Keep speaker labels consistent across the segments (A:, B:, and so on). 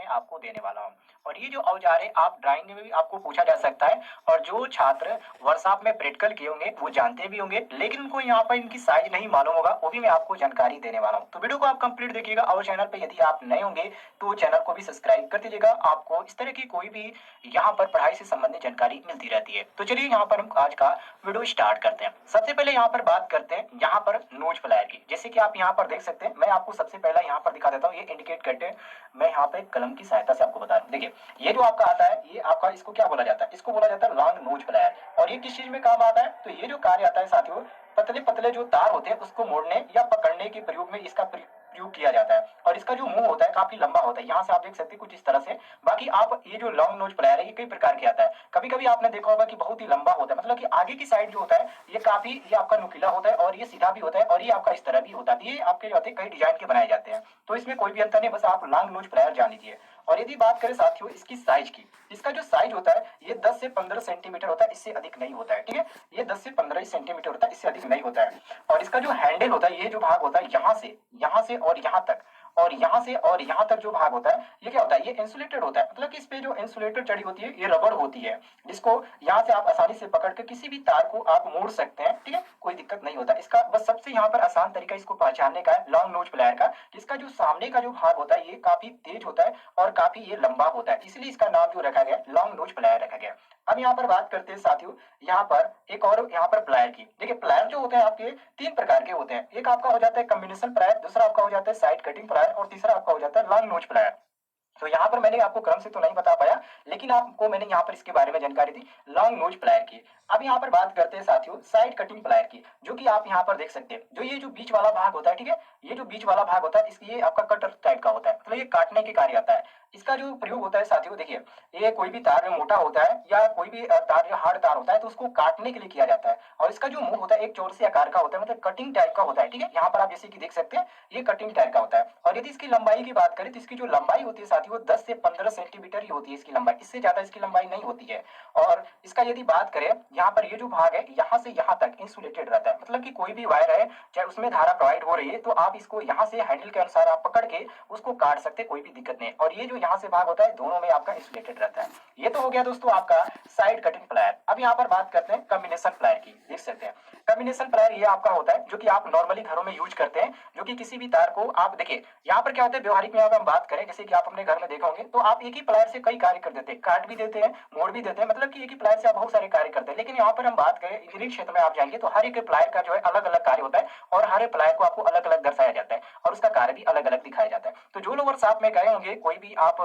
A: में आपको देने वाला हूँ। और ये जो औजार है आप ड्राइंग में भी आपको पूछा जा सकता है, और जो छात्र वर्कशॉप में प्रैक्टिकल किए होंगे वो जानते भी होंगे, लेकिन उनको यहाँ पर इनकी साइज नहीं मालूम होगा, वो भी मैं आपको जानकारी देने वाला हूँ। तो वीडियो को आप कंप्लीट देखिएगा, और चैनल पे यदि आप नए होंगे तो चैनल को भी सब्सक्राइब कर दीजिएगा। आपको इस तरह की कोई भी यहाँ पर पढ़ाई से संबंधित जानकारी मिलती रहती है। तो चलिए यहाँ पर हम आज का वीडियो स्टार्ट करते हैं। सबसे पहले यहाँ पर बात करते हैं यहाँ पर नोज प्लायर की। जैसे कि आप यहाँ पर देख सकते हैं, मैं आपको सबसे पहला यहाँ पर दिखा देता हूँ, ये इंडिकेट करते हैं। मैं यहाँ पे कलम की सहायता से आपको बता रहा हूँ। देखिए ये जो आपका आता है, ये आपका इसको क्या बोला जाता है, इसको बोला जाता है लॉन्ग नोज प्लायर। और ये किस चीज में काम आता है, तो ये जो कार्य आता है साथियों, पतले पतले जो तार होते हैं उसको मोड़ने या पकड़ने के प्रयोग में इसका प्रयोग किया जाता है। और इसका जो मुंह होता है काफी लंबा होता है, यहाँ से आप देख सकते हैं कुछ इस तरह से। बाकी आप ये जो लॉन्ग नोज प्लायर है ये कई प्रकार के आता है। कभी कभी आपने देखा होगा कि बहुत ही लंबा होता है, मतलब कि आगे की साइड जो होता है ये काफी, ये आपका नुकीला होता है, और ये सीधा भी होता है, और ये आपका इस तरह भी होता है। ये आपके जो होते हैं कई डिजाइन के बनाए जाते हैं, तो इसमें कोई भी अंतर नहीं, बस आप लॉन्ग नोज प्लायर जान लीजिए। और यदि बात करें साथियों इसकी साइज की, इसका जो साइज होता है ये 10 से 15 सेंटीमीटर होता है, इससे अधिक नहीं होता है। ठीक है, ये 10 से 15 सेंटीमीटर होता है, इससे अधिक नहीं होता है। और इसका जो हैंडल होता है, ये जो भाग होता है यहाँ से और यहाँ तक, और यहाँ से और यहाँ तक जो भाग होता है ये क्या होता है, ये इंसुलेटेड होता है। मतलब कि इस पे जो इंसुलेटर चढ़ी होती है ये रबड़ होती है, जिसको यहाँ से आप आसानी से पकड़ के किसी भी तार को आप मोड़ सकते हैं। ठीक है, कोई दिक्कत नहीं होता। इसका बस सबसे यहाँ पर आसान तरीका इसको पहचानने का है लॉन्ग नोज प्लायर का, इसका जो सामने का जो भाग होता है ये काफी तेज होता है और काफी ये लंबा होता है, इसलिए इसका नाम जो रखा गया लॉन्ग नोज प्लायर रखा गया। अब यहाँ पर बात करते हैं साथियों यहाँ पर एक और यहाँ पर प्लायर की। देखिए प्लायर जो होते हैं आपके तीन प्रकार के होते हैं, एक आपका हो जाता है कॉम्बिनेशन प्लायर, दूसरा आपका हो जाता है साइड कटिंग प्लायर, और तीसरा आपका हो जाता है लॉन्ग नोज प्लायर। तो यहाँ पर मैंने आपको क्रम से तो नहीं बता पाया, लेकिन आपको मैंने यहाँ पर इसके बारे में जानकारी दी लॉन्ग नोज प्लायर की। अब यहाँ पर बात करते हैं साथियों साइड कटिंग प्लायर की, जो कि आप यहाँ पर देख सकते हैं। जो ये जो बीच वाला भाग होता है, ठीक है, ये जो बीच वाला भाग होता है ये आपका कटर टाइप का होता है, मतलब ये काटने के कार्य आता है। इसका जो प्रयोग होता है साथियों, देखिए ये कोई भी तार में मोटा होता है या कोई भी तार जो हार्ड तार होता है तो उसको काटने के लिए किया जाता है। और इसका जो मुंह होता है एक चौरसी आकार का होता है, मतलब कटिंग टाइप का होता है। ठीक है, यहाँ पर आप जैसे कि देख सकते हैं ये कटिंग टाइप का होता है। और यदि इसकी लंबाई की बात करें तो इसकी जो लंबाई होती है साथियों वो 10 से 15 सेंटीमीटर ही होती है इसकी लंबाई, इससे ज्यादा इसकी लंबाई नहीं होती है। और इसका यदि बात करें यहाँ पर ये जो भाग है यहाँ से यहाँ तक इंसुलेटेड रहता है, मतलब कि कोई भी वायर है चाहे उसमें धारा प्रोवाइड हो रही है तो आप इसको यहाँ से हैंडल के अनुसार आप पकड़ के उसको काट सकते, कोई भी दिक्कत नहीं। और ये जो यहाँ से भाग होता है दोनों में आपका इंसुलेटेड रहता है। ये तो हो गया दोस्तों आपका साइड कटिंग प्लायर। अब यहाँ पर बात करते हैं कॉम्बिनेशन प्लायर की। देख सकते हैं कॉम्बिनेशन प्लायर ये आपका होता है जो कि आप नॉर्मली घरों में यूज करते हैं, जो कि किसी भी तार को आप देखिए यहाँ पर क्या होता है व्यवहारिक में अगर हम बात करें, जैसे कि आप अपने घर में देखा होंगे तो आप एक ही प्लायर से कई कार्य कर देते हैं, काट भी देते हैं मोड़ भी देते हैं, मतलब कि एक ही प्लायर से आप बहुत सारे कार्य करते हैं। लेकिन यहाँ पर हम बात करें इंजीनियरिंग क्षेत्र में आप जाएंगे तो हर एक प्लायर का जो है अलग अलग कार्य होता है, और हर एक प्लायर को आपको अलग अलग दर्शाया जाता है और उसका कार्य भी अलग अलग दिखाया जाता है। तो जो लोग वर्कशॉप में गए होंगे, कोई भी आप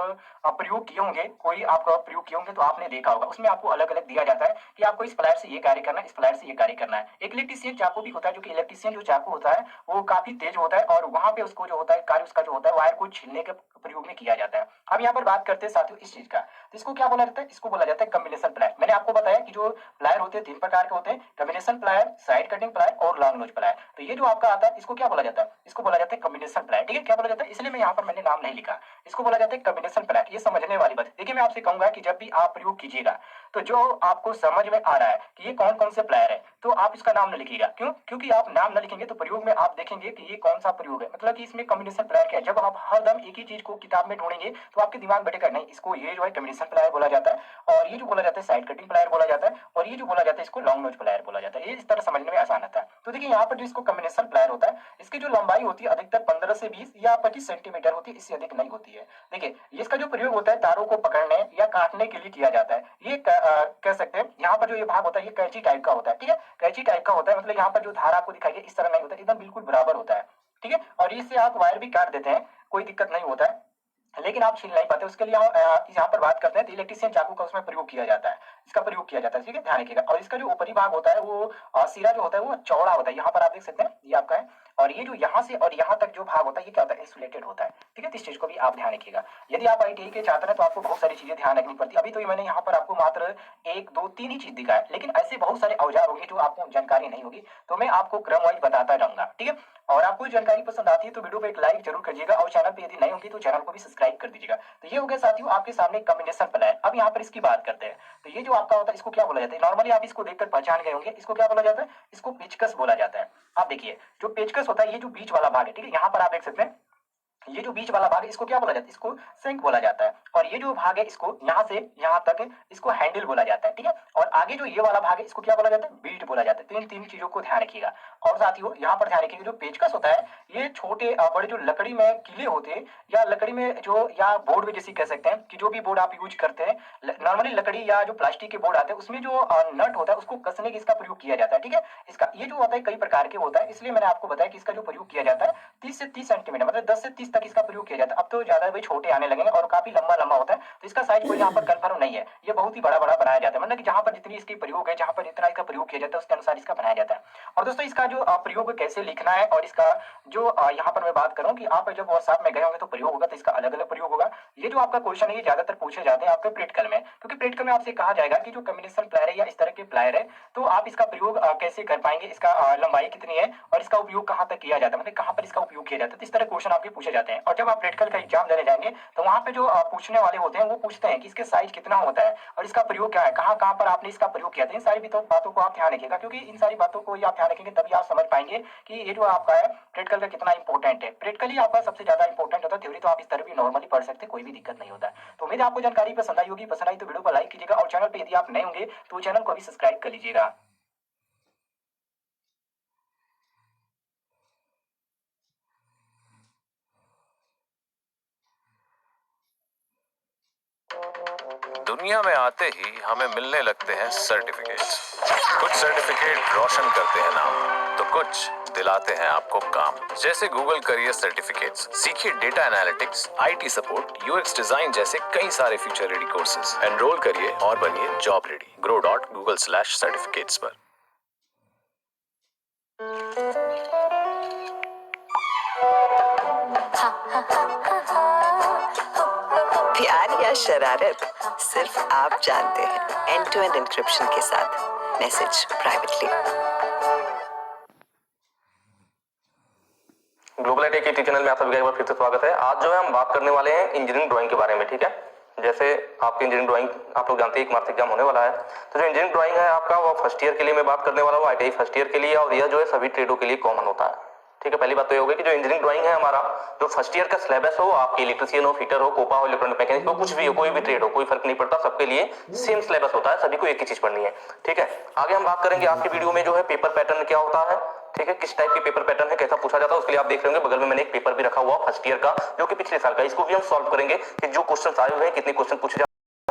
A: प्रयोग किए होंगे, कोई आपका प्रयोग किए होंगे तो आपने देखा होगा उसमें आपको अलग अलग दिया जाता है कि आपको इस प्लायर से ये कार्य करना है, इस प्लायर से ये कार्य करना है। एक इलेक्ट्रीशियन चाकू भी होता है, जो कि इलेक्ट्रीशियन जो चाकू होता है वो काफी तेज होता है, और वहां पे उसको जो होता है कार्य उसका जो होता है वायर को छीलने के प्रयोग में किया जाता है। अब यहाँ पर बात करते हैं साथियों इस चीज का, तो इसको क्या बोला जाता है, इसको बोला जाता है कॉम्बिनेशन प्लायर। मैंने आपको बताया कि जो प्लायर होते हैं तीन प्रकार के होते हैं, combination plier, side cutting plier और लॉन्ग नोज प्लायर। तो ये जो आपका आता है इसको क्या बोला जाता है, इसको बोला जाता है कॉम्बिनेशन प्लायर। ठीक है, क्या बोला जाता है, इसलिए मैं यहाँ पर मैंने नाम नहीं लिखा, इसको बोला जाता है कॉम्बिनेशन प्लायर। ये समझने वाली बात है। देखिए मैं आपसे कहूंगा कि जब भी आप प्रयोग कीजिएगा तो जो आपको समझ में आ रहा है कि ये कौन कौन से प्लायर है तो आप इसका नाम न लिखिएगा। क्यों, क्योंकि आप नाम न लिखेंगे तो प्रयोग में आप देखेंगे कि ये कौन सा प्रयोग है, मतलब कि इसमें कॉम्बिनेशन प्लायर क्या है। जब आप हरदम एक ही चीज को किताब में ढूंढेंगे तो आपके दिमाग बैठेगा नहीं, इसको ये जो है कॉम्बिनेशन प्लायर बोला जाता है, और ये जो बोला जाता है साइड कटिंग प्लायर बोला जाता है, और ये जो बोला जाता है इसको लॉन्ग नोज प्लायर बोला जाता है। ये इस तरह समझने में आसान आता है। तो देखिए यहाँ पर जो इसको कॉम्बिनेशन प्लायर होता है इसकी जो लंबाई होती है अधिकतर 15 से 20 या 25 सेंटीमीटर होती है, इससे अधिक नहीं होती है। देखिए इसका जो प्रयोग होता है तारों को पकड़ने या काटने के लिए किया जाता है। ये कह सकते हैं यहाँ पर जो ये भाग होता है ये कैंची टाइप का होता है। ठीक है, कैंची टाइप का होता है, मतलब यहाँ पर जो धारा आपको दिखाई है इस तरह नहीं होता है, एकदम बिल्कुल बराबर होता है। ठीक है, और इससे आप वायर भी काट देते हैं, कोई दिक्कत नहीं होता है, लेकिन आप छील नहीं पाते। उसके लिए यहाँ पर बात करते हैं तो इलेक्ट्रीशियन चाकू का उसमें प्रयोग किया जाता है, इसका प्रयोग किया जाता है। ठीक है, ध्यान रखिएगा। और इसका जो ऊपरी भाग होता है वो सिरा जो होता है वो चौड़ा होता है, यहाँ पर आप देख सकते हैं ये आपका है। और ये जो यहाँ से और यहाँ तक जो भाग होता है ये क्या होता है, इंसुलेटेड होता है। ठीक है, तो इस चीज को भी आप ध्यान रखिएगा। यदि आप ITI के छात्र हैं तो आपको बहुत सारी चीजें ध्यान रखनी पड़ती है। अभी तो मैंने यहाँ पर आपको मात्र एक दो तीन ही चीज दिखाया, लेकिन ऐसे बहुत सारे औजार होंगे जो आपको जानकारी नहीं होगी, तो मैं आपको क्रम वाइज बताता रहूंगा। ठीक है, और आपको जानकारी पसंद आती है तो वीडियो पे एक लाइक जरूर करिएगा, और चैनल पे यदि नए होंगे तो चैनल को भी सब्सक्राइब कर दीजिएगा। तो ये हो गया साथियों आपके सामने कॉम्बिनेशन प्लायर। अब यहाँ पर इसकी बात करते हैं, तो ये जो आपका होता है इसको क्या बोला जाता है, नॉर्मली आप इसको देखकर पहचान गए होंगे, इसको क्या बोला जाता है, इसको पेचकस बोला जाता है। आप देखिए जो पेचकस होता है ये जो बीच वाला भाग है, ठीक है, यहाँ पर आप देख सकते हैं ये जो बीच वाला भाग है इसको क्या बोला जाता है, इसको सिंक बोला जाता है। और ये जो भाग है इसको यहाँ से यहाँ तक इसको हैंडल बोला जाता है, ठीक है। और आगे जो ये वाला भाग है इसको क्या बोला जाता है, बीट बोला जाता है। तो इन तीन चीजों को ध्यान रखिएगा। और साथियों यहाँ पर ध्यान रखिएगा, जो पेचकस होता है ये छोटे बड़े जो लकड़ी में कीले होते हैं या लकड़ी में जो या बोर्ड में जैसे कह सकते हैं कि जो भी बोर्ड आप यूज करते हैं, नॉर्मली लकड़ी या जो प्लास्टिक के बोर्ड आते हैं उसमें जो नट होता है उसको कसने की इसका प्रयोग किया जाता है, ठीक है। इसका ये जो होता है कई प्रकार के होता है, इसलिए मैंने आपको बताया कि इसका जो प्रयोग किया जाता है 30 से 30 सेंटीमीटर मतलब 10 से 30 तक इसका प्रयोग किया जाता है। अब तो ज्यादा भाई छोटे आने लगेंगे और काफी लंबा लंबा होता है, तो इसका साइज कोई यहाँ पर कंफर्म नहीं है, ये बहुत ही बड़ा बड़ा बनाया जाता है। मतलब कि जहां पर जितनी इसकी प्रयोग है, जहां पर जितना इसका प्रयोग किया जाता है उसके अनुसार इसका बनाया जाता है। और दोस्तों इसका जो प्रयोग कैसे लिखना है और इसका जो यहाँ पर मैं बात करूँ कि आप जब व्हाट्सएप में गए होंगे तो प्रयोग होगा, तो इसका अलग अलग प्रयोग होगा। ये जो आपका क्वेश्चन है ये ज्यादातर पूछे जाते हैं आपके प्रैक्टिकल में, क्योंकि प्रैक्टिकल में आपसे कहा जाएगा कि जो कम्बिनेशन प्लायर है या इस तरह के प्लायर है तो आप इसका प्रयोग कैसे कर पाएंगे, इसका लंबाई कितनी है और इसका उपयोग कहाँ तक किया जाता है, मतलब कहाँ पर इसका उपयोग किया जाता है। तो इस तरह क्वेश्चन आपके पूछे जाते हैं। और जब आप प्रैक्टिकल का एग्जाम देने जाएंगे तो वहाँ पे जो पूछने वाले होते हैं वो पूछते हैं कि इसके साइज कितना होता है और इसका प्रयोग क्या है, कहाँ कहाँ पर आपने इसका प्रयोग किया था। इन सारी बातों को आप ध्यान रखिएगा, क्योंकि इन सारी बातों को आप ध्यान रखेंगे तभी आप समझ पाएंगे कि ये जो आपका है प्रैक्टिकल का कितना इंपॉर्टेंट है। प्रैक्टिकल ही आपका सबसे ज्यादा इंपॉर्टेंट होता है, थ्योरी तो आप इस तरह भी नॉर्मली पढ़ सकते हैं, कोई भी दिक्कत नहीं होता है। तो उम्मीद है आपको जानकारी पसंद आई होगी, पसंद आई तो वीडियो को लाइक कीजिएगा और चैनल पे यदि आप नए होंगे तो चैनल को भी सब्सक्राइब कर लीजिएगा।
B: दुनिया में आते ही हमें मिलने लगते हैं सर्टिफिकेट्स। कुछ सर्टिफिकेट रोशन करते हैं नाम, तो कुछ दिलाते हैं आपको काम। जैसे गूगल करियर सर्टिफिकेट्स। सीखिए data analytics, IT support, UX design जैसे कई सारे फ्यूचर रेडी कोर्सेज। एनरोल करिए और बनिए जॉब रेडी। grow.google/certificates पर।
C: प्यार या शरारत सिर्फ आप जानते हैं। एंड टू एंड एन्क्रिप्शन के साथ मैसेज प्राइवेटली।
D: ग्लोबल आईटी के चैनल में आप सभी का एक बार फिर से स्वागत है। आज जो है हम बात करने वाले हैं इंजीनियरिंग ड्राइंग के बारे में, ठीक है। जैसे आपकी इंजीनियरिंग ड्राइंग आप लोग जानते हैं 1 मार्च एग्जाम होने वाला है, तो जो इंजीनियरिंग ड्राइंग है आपका वो फर्स्ट ईयर के लिए मैं बात करने वाला हूँ, आईटीआई फर्स्ट ईयर के लिए। और यह जो है सभी ट्रेडों के लिए कॉमन होता है, ठीक है। पहली बात तो ये होगी कि जो इंजीनियरिंग ड्राइंग है हमारा जो फर्स्ट ईयर का सिलेबस हो, आपकी इलेक्ट्रिशियन हो, फिटर हो, कोपा हो, इलेक्ट्रॉनिक मैकेनिक हो, कुछ भी हो, कोई भी ट्रेड हो, कोई फर्क नहीं पड़ता, सबके लिए सेम सिलेबस होता है, सभी को एक ही चीज पढ़नी है, ठीक है। आगे हम बात करेंगे आपकी वीडियो में जो है पेपर पैटर्न क्या होता है, ठीक है, किस टाइप के पेपर पैटर्न है, कैसा पूछा जाता है, उसके लिए आप देख रहे होंगे बगल में मैंने एक पेपर भी रखा हुआ फर्स्ट ईयर का जो कि पिछले साल का, इसको भी हम सॉल्व करेंगे कि जो क्वेश्चन आए हुए हैं कितने क्वेश्चन पूछे